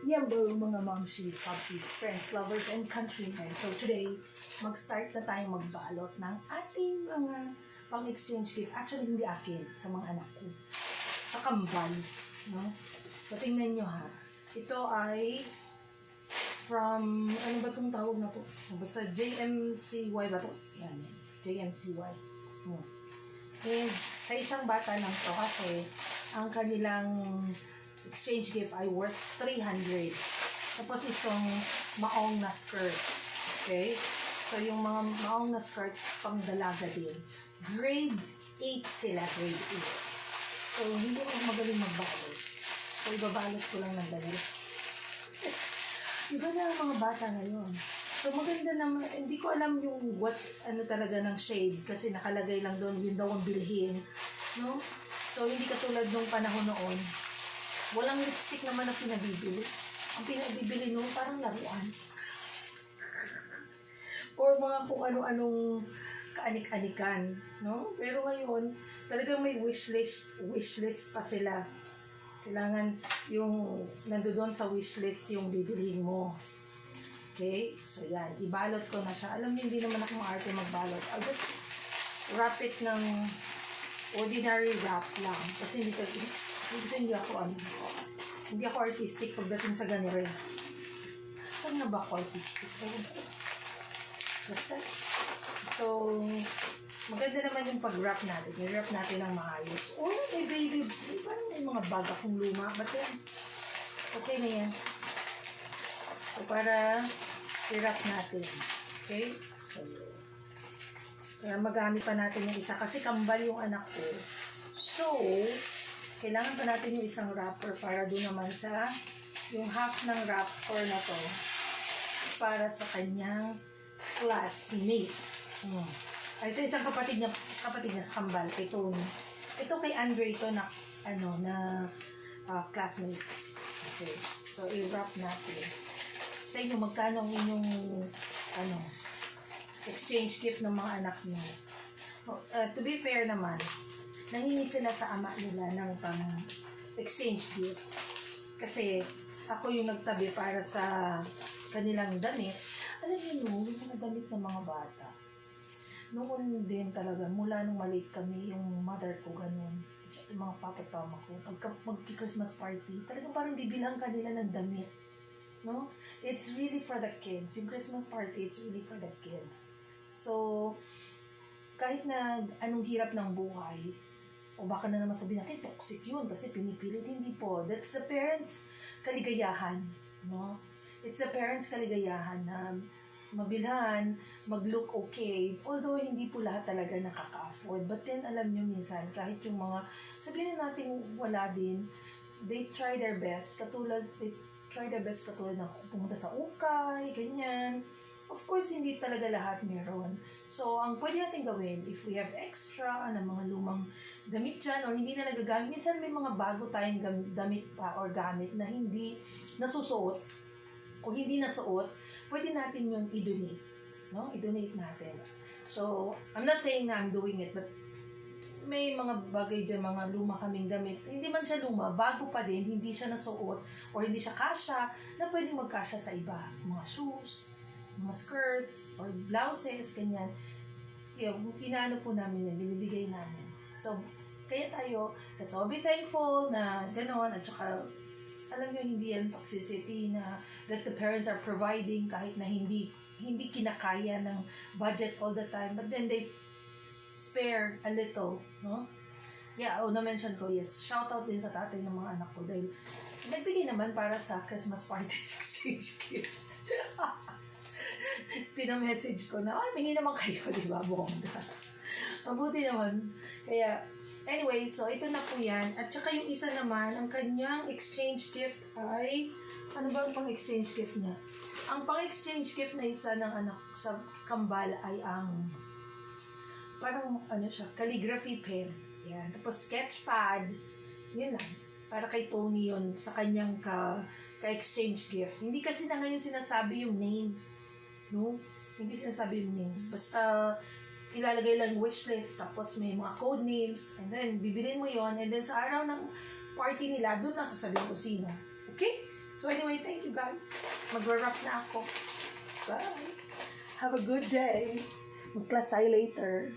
Hello mga momshi, popshi, friends, lovers, and countrymen. So today, mag-start na tayo magbalot ng ating mga pang-exchange gift. Actually, hindi akin, sa mga anak ko. Sa kambal. No? So tingnan nyo ha. Ito ay from, ano ba itong tawag na po? Basta JMCY ba ito? Yan, JMCY. And sa isang bata lang to kasi ang kanilang exchange gift ay worth 300. Tapos itong maong na skirt. Okay? So, yung mga maong na skirt, pang dalaga din. Grade 8 sila, grade 8. So, hindi ako magaling magbalot. So, ibabalot ko lang ng dali. Iba na ang mga bata ngayon. So, maganda naman. Hindi ko alam yung ano talaga ng shade kasi nakalagay lang doon, yun daw ang bilhin. No? So, hindi katulad nung panahon noon. Walang lipstick naman na pinabibili. Ang pinabibili noon parang laruan. Or mga kung ano-anong kaanik-anikan. No? Pero ngayon, talagang may wishlist pa sila. Kailangan yung nandoon sa wishlist yung bibilihin mo. Okay? So yan, ibalot ko na siya. Alam niyo, hindi naman ako maarte magbalot. I'll just wrap it ng ordinary wrap lang. Kasi hindi ako artistic pagdating sa ganire. Saan na ba ako artistic? Basta. So, maganda naman yung pag-wrap natin. I-wrap natin ng maayos. Oh, may baby. Parang may mga bag akong luma. But then, okay na yan. So, para i-wrap natin. Okay? So, para magamit pa natin yung isa. Kasi kambal yung anak ko. So, kailangan pa natin yung isang wrapper para doon naman sa yung half ng wrapper na to para sa kanyang classmate. Ay, sa isang kapatid niya sa kambal, kay Tony. Ito kay Andre ito na, classmate. Okay. So, i-wrap natin. Sa inyo, magkano ang inyong, exchange gift ng mga anak niyo? To be fair naman, nangingi sila sa ama nila ng pang-exchange gift. Kasi ako yung nagtabi para sa kanilang damit. Alam niyo, yung mga damit ng mga bata. Noon din talaga, mula nung maliit kami, yung mother ko ganun. At yung mga papa-tama ko. Pagka mag-Christmas party, talagang parang bibilang kanila ng damit. No? It's really for the kids. Yung Christmas party, it's really for the kids. So, kahit na anong hirap ng buhay, o baka na naman sabihin natin, toxic yun kasi pinipilit. Hindi po. That's the parents' kaligayahan. No? It's the parents' kaligayahan na mabilhan, mag-look okay. Although, hindi po lahat talaga nakaka-afford. But then, alam nyo minsan, kahit yung mga, sabihin natin wala din, they try their best. Katulad ng pumunta sa ukay, ganyan. Of course, hindi talaga lahat meron. So, ang pwede natin gawin, if we have extra ng mga lumang damit dyan, or hindi na nagagamit, minsan may mga bago tayong damit pa or gamit na hindi nasusuot. Kung hindi nasuot, pwede natin yun i-donate. No? I-donate natin. So, I'm not saying na I'm doing it, but may mga bagay dyan, mga luma kaming damit. Hindi man siya luma, bago pa din, hindi siya nasuot, or hindi siya kasya, na pwedeng magkasya sa iba. Mga shoes, mga skirts, or blouses, ganyan. Inaano po namin yan, binibigay namin. So, kaya tayo, let's all be thankful na gano'n, at saka, alam nyo, hindi yan toxicity na that the parents are providing kahit na hindi kinakaya ng budget all the time, but then they spare a little, no? Yeah, na-mention ko, yes, shout out din sa tatay ng mga anak ko dahil nagbigay naman para sa Christmas party exchange gift. Pina-message ko na, mingi naman kayo, di ba, bongga. Mabuti naman. Kaya, anyway, so ito na po yan. At saka yung isa naman, ang kanyang exchange gift ay, ano ba ang pang-exchange gift niya? Ang pang-exchange gift na isa ng anak sa kambal ay ang, parang, calligraphy pen. Yan. Tapos sketchpad. Yun lang. Para kay Tony yun, sa kanyang ka-exchange gift. Hindi kasi na ngayon sinasabi yung name. No? Hindi sinasabi yung name. Basta, ilalagay lang wishlist, tapos may mga code names, and then, bibilin mo yon, and then sa araw ng party nila, doon na sasabihin ko sino. Okay? So anyway, thank you guys. Mag-wrap na ako. Bye. Have a good day. Mag-class tayo later.